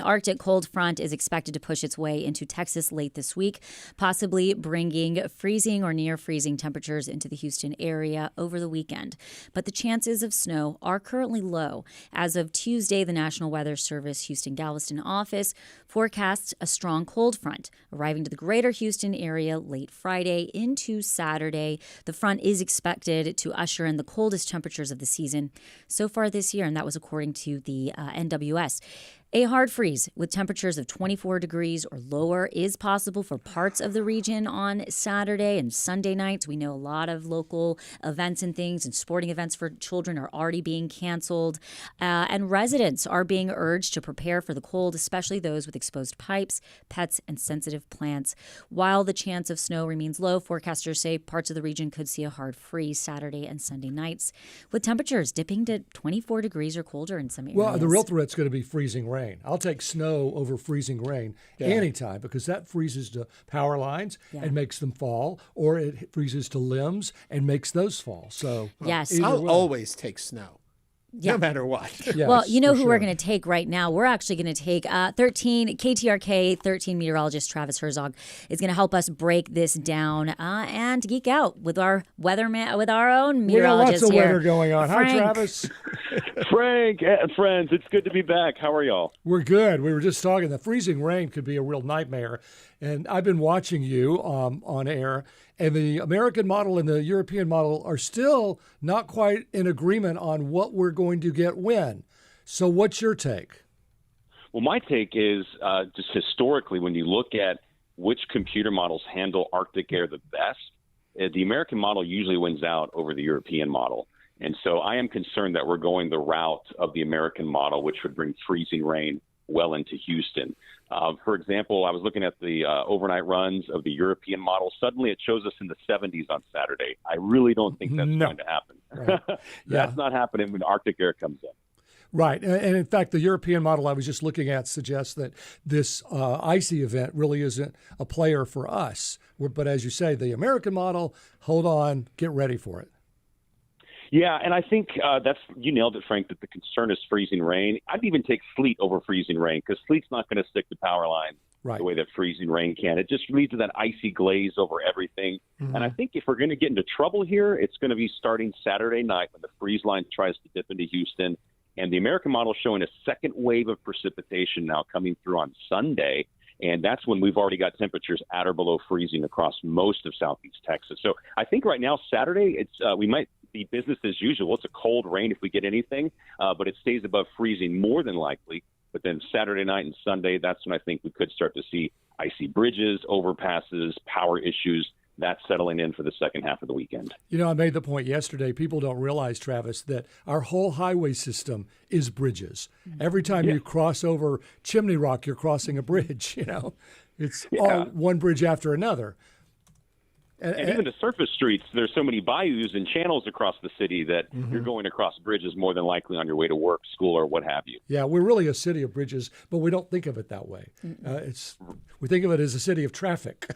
Arctic cold front is expected to push its way into Texas late this week, possibly bringing freezing or near freezing temperatures into the Houston area over the weekend. But the chances of snow are currently low. As of Tuesday, the National Weather Service Houston Galveston office forecasts a strong cold front arriving to the greater Houston area late Friday into Saturday. The front is expected to usher in the coldest temperatures of the season so far this year, and that was according to the NWS. A hard freeze with temperatures of 24 degrees or lower is possible for parts of the region on Saturday and Sunday nights. We know a lot of local events and things and sporting events for children are already being canceled. And residents are being urged to prepare for the cold, especially those with exposed pipes, pets, and sensitive plants. While the chance of snow remains low, forecasters say parts of the region could see a hard freeze Saturday and Sunday nights, with temperatures dipping to 24 degrees or colder in some areas. Well, the real threat's going to be freezing rain. I'll take snow over freezing rain anytime because that freezes to power lines and makes them fall, or it freezes to limbs and makes those fall. So yes, I'll always take snow. Yeah. No matter what. Yes, well, you know who sure. we're going to take right now? We're actually going to take KTRK 13 meteorologist Travis Herzog is going to help us break this down and geek out with our weatherman, with our own meteorologist We got lots of here. weather going on. Frank. Hi, Travis. Frank and friends, it's good to be back. How are y'all? We're good. We were just talking. The freezing rain could be a real nightmare. And I've been watching you on air, and the American model and the European model are still not quite in agreement on what we're going to get when. So what's your take? Well, my take is just historically, when you look at which computer models handle Arctic air the best, the American model usually wins out over the European model. And so I am concerned that we're going the route of the American model, which would bring freezing rain well into Houston. For example, I was looking at the overnight runs of the European model. Suddenly it shows us in the 70s on Saturday. I really don't think that's going to happen. Right. That's not happening when Arctic air comes in. Right. And in fact, the European model I was just looking at suggests that this icy event really isn't a player for us. But as you say, the American model, hold on, get ready for it. Yeah, and I think you nailed it, Frank, that the concern is freezing rain. I'd even take sleet over freezing rain because sleet's not going to stick to power lines the way that freezing rain can. It just leads to that icy glaze over everything. Mm-hmm. And I think if we're going to get into trouble here, it's going to be starting Saturday night when the freeze line tries to dip into Houston. And the American model is showing a second wave of precipitation now coming through on Sunday. And that's when we've already got temperatures at or below freezing across most of southeast Texas. So I think right now, Saturday, we might be business as usual. It's a cold rain if we get anything, but it stays above freezing more than likely. But then Saturday night and Sunday, that's when I think we could start to see icy bridges, overpasses, power issues. That's settling in for the second half of the weekend. You know, I made the point yesterday, people don't realize, Travis, that our whole highway system is bridges. Every time you cross over Chimney Rock, you're crossing a bridge, you know. It's all one bridge after another. And even the surface streets, there's so many bayous and channels across the city that you're going across bridges more than likely on your way to work, school, or what have you. Yeah, we're really a city of bridges, but we don't think of it that way. We think of it as a city of traffic.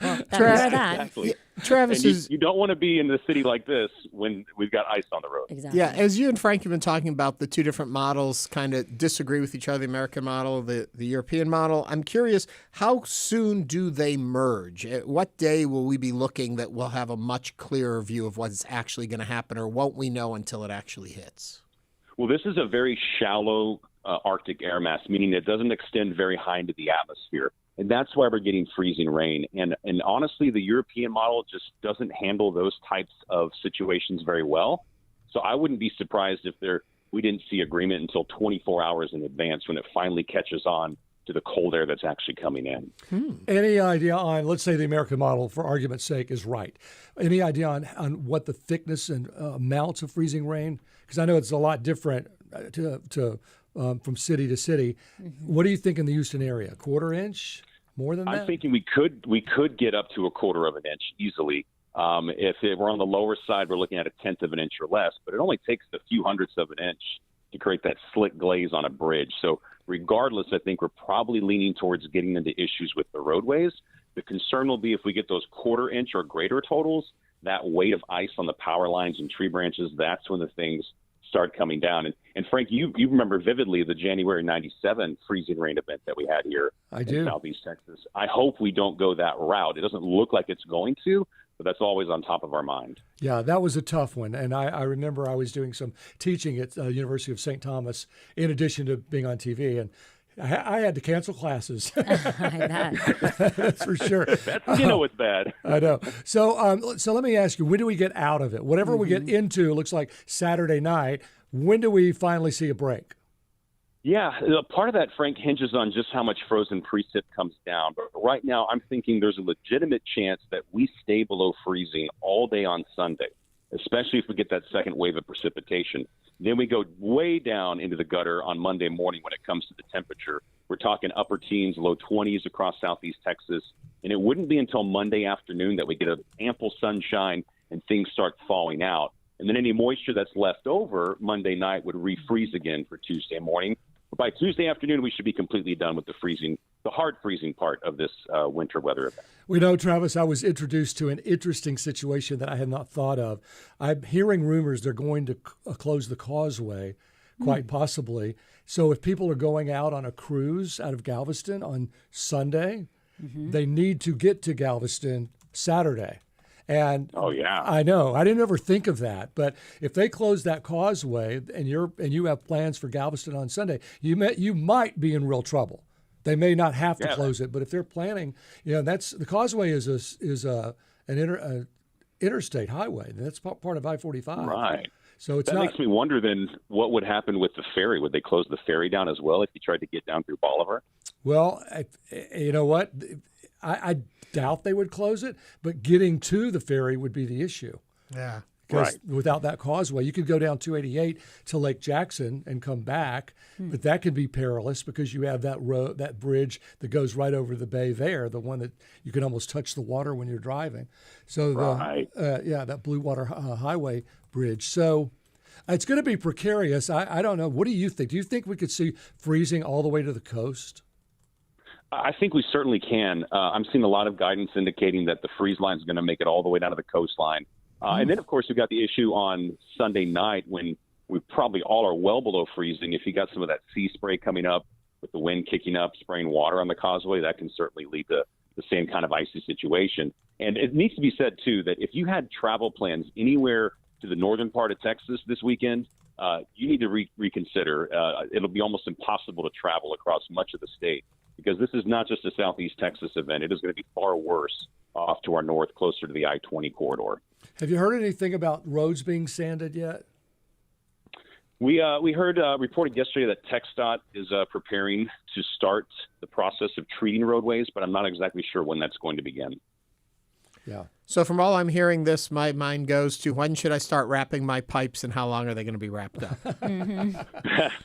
Exactly. Travis, you don't want to be in a city like this when we've got ice on the road. Exactly. Yeah, as you and Frank have been talking about the two different models kind of disagree with each other, the American model, the European model, I'm curious, how soon do they merge? At what day will we be looking that we'll have a much clearer view of what's actually going to happen, or won't we know until it actually hits? Well, this is a very shallow Arctic air mass, meaning it doesn't extend very high into the atmosphere. And that's why we're getting freezing rain. And honestly, the European model just doesn't handle those types of situations very well. So I wouldn't be surprised if we didn't see agreement until 24 hours in advance when it finally catches on to the cold air that's actually coming in. Any idea on, let's say the American model, for argument's sake, is right. Any idea on what the thickness and amounts of freezing rain? Because I know it's a lot different from city to city. What do you think in the Houston area? A quarter inch? More than that? I'm thinking we could get up to a quarter of an inch easily. If we're on the lower side, we're looking at a tenth of an inch or less, but it only takes a few hundredths of an inch to create that slick glaze on a bridge. So regardless, I think we're probably leaning towards getting into issues with the roadways. The concern will be if we get those quarter inch or greater totals, that weight of ice on the power lines and tree branches, that's when the things start coming down. And Frank, you remember vividly the January 97 freezing rain event that we had here in Southeast Texas. I hope we don't go that route. It doesn't look like it's going to, but that's always on top of our mind. Yeah, that was a tough one. And I remember I was doing some teaching at University of St. Thomas in addition to being on TV. And I had to cancel classes. I bet. That's for sure. It's bad. I know. So let me ask you, when do we get out of it? Whatever we get into, it looks like Saturday night. When do we finally see a break? Yeah, part of that, Frank, hinges on just how much frozen precip comes down. But right now, I'm thinking there's a legitimate chance that we stay below freezing all day on Sunday, especially if we get that second wave of precipitation. Then we go way down into the gutter on Monday morning when it comes to the temperature. We're talking upper teens, low 20s across Southeast Texas. And it wouldn't be until Monday afternoon that we get ample sunshine and things start falling out. And then any moisture that's left over Monday night would refreeze again for Tuesday morning. But by Tuesday afternoon, we should be completely done with the hard freezing part of this winter weather event. We know, Travis, I was introduced to an interesting situation that I had not thought of. I'm hearing rumors they're going to close the causeway, quite possibly. So if people are going out on a cruise out of Galveston on Sunday, they need to get to Galveston Saturday. And I know I didn't ever think of that, but if they close that causeway and you have plans for Galveston on Sunday, you might be in real trouble. They may not have to close it, but if they're planning, that's the causeway is an interstate highway. That's part of I-45. Right. So that makes me wonder then what would happen with the ferry. Would they close the ferry down as well if you tried to get down through Bolivar? Well, you know what? I doubt they would close it, but getting to the ferry would be the issue. Yeah. Because without that causeway, you could go down 288 to Lake Jackson and come back, but that could be perilous because you have that bridge that goes right over the bay there, the one that you can almost touch the water when you're driving. So that Blue Water Highway bridge. So it's going to be precarious. I don't know. What do you think? Do you think we could see freezing all the way to the coast? I think we certainly can. I'm seeing a lot of guidance indicating that the freeze line is going to make it all the way down to the coastline. And then, of course, we've got the issue on Sunday night when we probably all are well below freezing. If you got some of that sea spray coming up with the wind kicking up, spraying water on the causeway, that can certainly lead to the same kind of icy situation. And it needs to be said, too, that if you had travel plans anywhere to the northern part of Texas this weekend, you need to reconsider. It'll be almost impossible to travel across much of the state because this is not just a Southeast Texas event. It is going to be far worse off to our north, closer to the I-20 corridor. Have you heard anything about roads being sanded yet? We heard reported yesterday that TxDOT is preparing to start the process of treating roadways, but I'm not exactly sure when that's going to begin. Yeah. So from all I'm hearing this, my mind goes to when should I start wrapping my pipes and how long are they going to be wrapped up?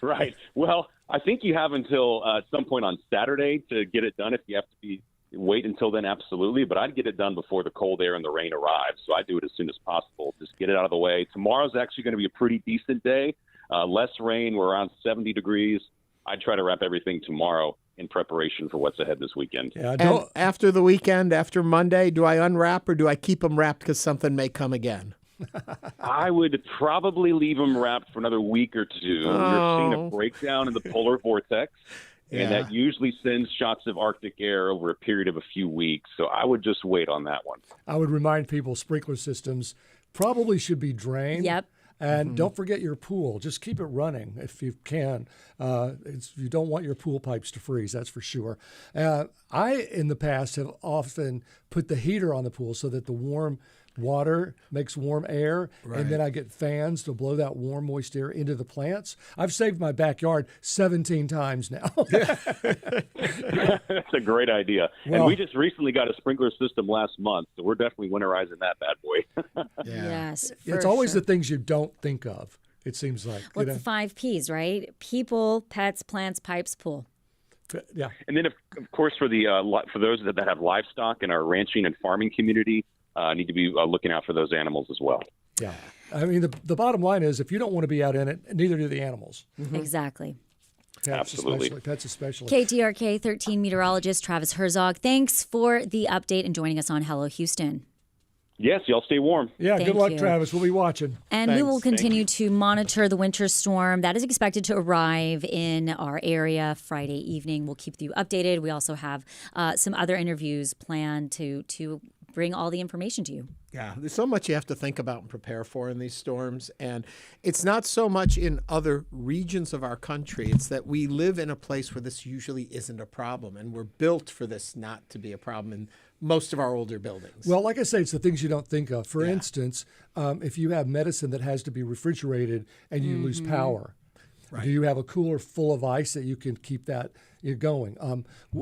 Right. Well, I think you have until some point on Saturday to get it done. If you have to wait until then, absolutely. But I'd get it done before the cold air and the rain arrives. So I do it as soon as possible. Just get it out of the way. Tomorrow's actually going to be a pretty decent day. Less rain. We're around 70 degrees. I'd try to wrap everything tomorrow in preparation for what's ahead this weekend. Yeah, and after the weekend, after Monday, do I unwrap or do I keep them wrapped because something may come again? I would probably leave them wrapped for another week or two. We're seeing a breakdown in the polar vortex, and that usually sends shots of Arctic air over a period of a few weeks. So I would just wait on that one. I would remind people sprinkler systems probably should be drained. Yep. And don't forget your pool. Just keep it running if you can. You don't want your pool pipes to freeze, that's for sure. I, in the past, have often put the heater on the pool so that the warm water makes warm air, and then I get fans to blow that warm, moist air into the plants. I've saved my backyard 17 times now. That's a great idea. Well, and we just recently got a sprinkler system last month, so we're definitely winterizing that bad boy. Yes, it's always the things you don't think of, it seems like. Well, it's the 5 Ps, right? People, pets, plants, pipes, pool. Yeah. And then, of course, for those that have livestock in our ranching and farming community, need to be looking out for those animals as well. Yeah. I mean, the bottom line is if you don't want to be out in it, neither do the animals. Exactly. Absolutely. Pets especially. KTRK 13 meteorologist Travis Herzog, thanks for the update and joining us on Hello Houston. Yes, y'all stay warm. Yeah, Thank good luck, you. Travis. We'll be watching. And we Thanks. will continue to monitor the winter storm that is expected to arrive in our area Friday evening. We'll keep you updated. We also have some other interviews planned to bring all the information to you. Yeah, there's so much you have to think about and prepare for in these storms. And it's not so much in other regions of our country. It's that we live in a place where this usually isn't a problem. And we're built for this not to be a problem in most of our older buildings. Well, like I say, it's the things you don't think of. For instance, if you have medicine that has to be refrigerated and you lose power, do you have a cooler full of ice that you can keep that going?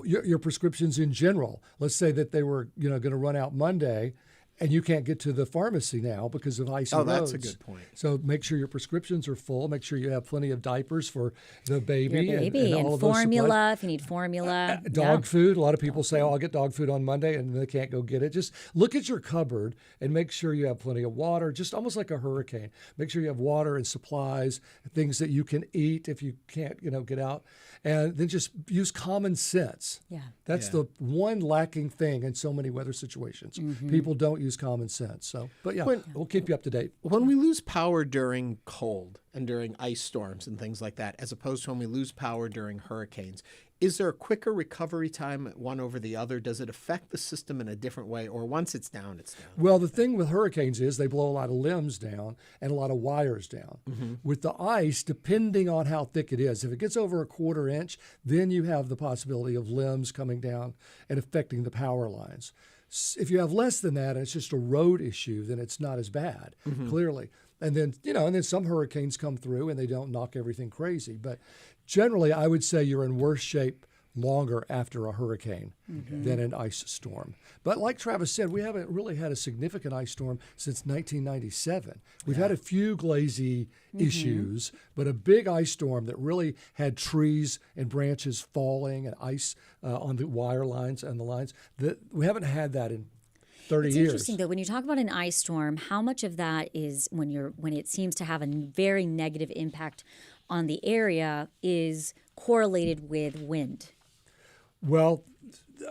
Your prescriptions in general, let's say that they were going to run out Monday, and you can't get to the pharmacy now because of icy roads. Oh, that's a good point. So make sure your prescriptions are full. Make sure you have plenty of diapers for the baby, Your baby and all of those formula, supplies. if you need formula. Dog food. A lot of people say, "Oh, I'll get dog food on Monday," and they can't go get it. Just look at your cupboard and make sure you have plenty of water. Just almost like a hurricane. Make sure you have water and supplies, things that you can eat if you can't, get out, and then just use common sense. Yeah. That's the one lacking thing in so many weather situations. People don't use common sense. So, but we'll keep you up to date. When we lose power during cold and during ice storms and things like that, as opposed to when we lose power during hurricanes, is there a quicker recovery time one over the other? Does it affect the system in a different way, or once it's down, it's down? Well, the thing with hurricanes is they blow a lot of limbs down and a lot of wires down. With the ice, depending on how thick it is, if it gets over a quarter inch, then you have the possibility of limbs coming down and affecting the power lines. If you have less than that and it's just a road issue, then it's not as bad, clearly. And then some hurricanes come through and they don't knock everything crazy. But generally, I would say you're in worse shape longer after a hurricane than an ice storm. But like Travis said, we haven't really had a significant ice storm since 1997. We've had a few glazy issues, but a big ice storm that really had trees and branches falling and ice on the wire lines and the lines, that we haven't had that in 30 It's years. interesting though, when you talk about an ice storm, how much of that is when it seems to have a very negative impact on the area is correlated with wind? Well,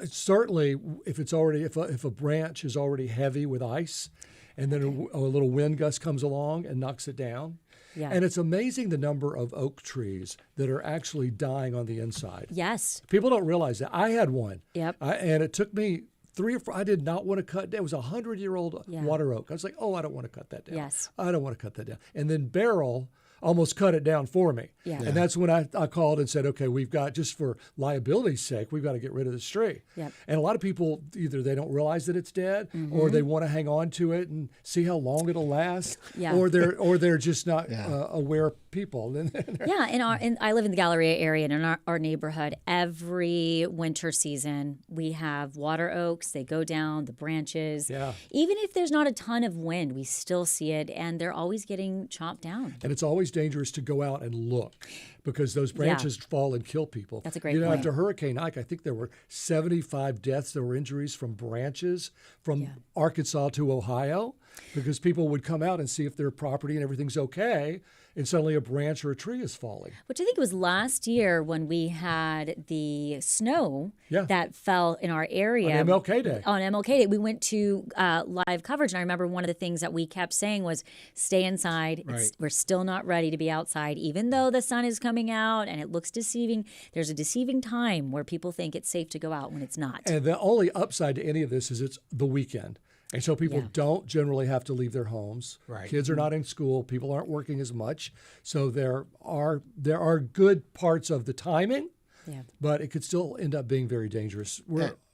certainly if a branch is already heavy with ice, and then a little wind gust comes along and knocks it down. Yeah. And it's amazing the number of oak trees that are actually dying on the inside. Yes. People don't realize that. I had one. Yep. And it took me 3 or 4. I did not want to cut down. It was a 100-year-old water oak. I was like, oh, I don't want to cut that down. Yes. I don't want to cut that down. And then Beryl almost cut it down for me. Yeah. And that's when I called and said, okay, we've got, just for liability's sake, we've got to get rid of this tree. Yep. And a lot of people, either they don't realize that it's dead, or they want to hang on to it and see how long it'll last, Yeah. or they're just not aware people. Yeah, and I live in the Galleria area, and in our neighborhood, every winter season we have water oaks. They go down, the branches. Yeah. Even if there's not a ton of wind, we still see it, and they're always getting chopped down. And it's always dangerous to go out and look, because those branches fall and kill people. That's a great point. After Hurricane Ike, I think there were 75 deaths. There were injuries from branches from Arkansas to Ohio, because people would come out and see if their property and everything's okay, and suddenly a branch or a tree is falling. Which I think it was last year when we had the snow that fell in our area. On MLK Day. On MLK Day. We went to live coverage, and I remember one of the things that we kept saying was, stay inside. Right. We're still not ready to be outside. Even though the sun is coming out and it looks deceiving, there's a deceiving time where people think it's safe to go out when it's not. And the only upside to any of this is it's the weekend. And so people don't generally have to leave their homes. Right. Kids are not in school. People aren't working as much. So there are good parts of the timing, but it could still end up being very dangerous.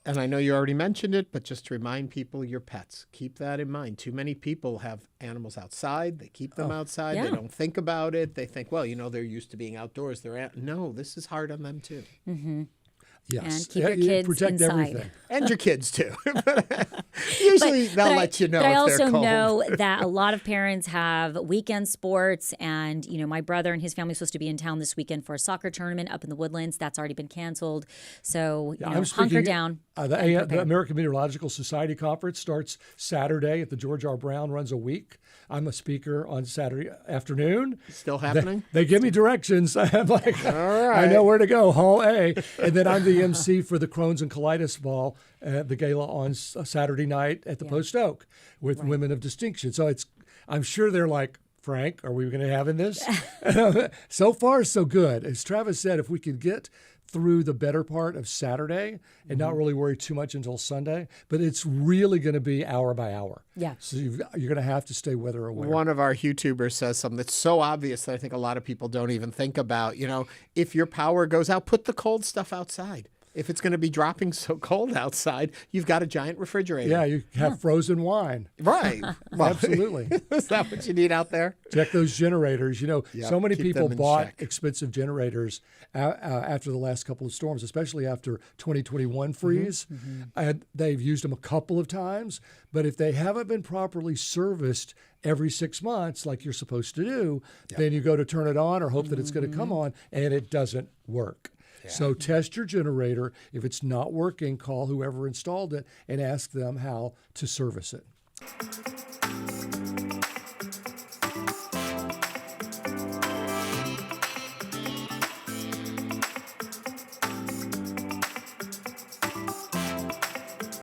And I know you already mentioned it, but just to remind people, your pets, keep that in mind. Too many people have animals outside. They keep them outside. Yeah. They don't think about it. They think, well, they're used to being outdoors. No, this is hard on them too. Mm-hmm. Yes. And keep your kids protect inside. Everything. And your kids too. Usually they'll let you know But I if they're also cold. know that a lot of parents have weekend sports, and my brother and his family are supposed to be in town this weekend for a soccer tournament up in the Woodlands. That's already been canceled. So hunker down. The American Meteorological Society Conference starts Saturday at the George R. Brown, runs a week. I'm a speaker on Saturday afternoon. Still happening? They give me directions. I'm like, All right. I know where to go, Hall A. And then I'm the MC for the Crohn's and Colitis Ball at the gala on Saturday night at the Post Oak with women of distinction. So I'm sure they're like, Frank, are we going to have in this? So far, so good. As Travis said, if we could get through the better part of Saturday and not really worry too much until Sunday, but it's really going to be hour by hour. Yeah. So you're going to have to stay weather aware. One of our YouTubers says something that's so obvious that I think a lot of people don't even think about. If your power goes out, put the cold stuff outside. If it's going to be dropping so cold outside, you've got a giant refrigerator. Yeah, you have frozen wine. Right. Well, absolutely. Is that what you need out there? Check those generators. So many people bought check. expensive generators after the last couple of storms, especially after 2021 freeze. And they've used them a couple of times, but if they haven't been properly serviced every 6 months like you're supposed to do, then you go to turn it on or hope that it's going to come on, and it doesn't work. Yeah. So test your generator. If it's not working, call whoever installed it and ask them how to service it.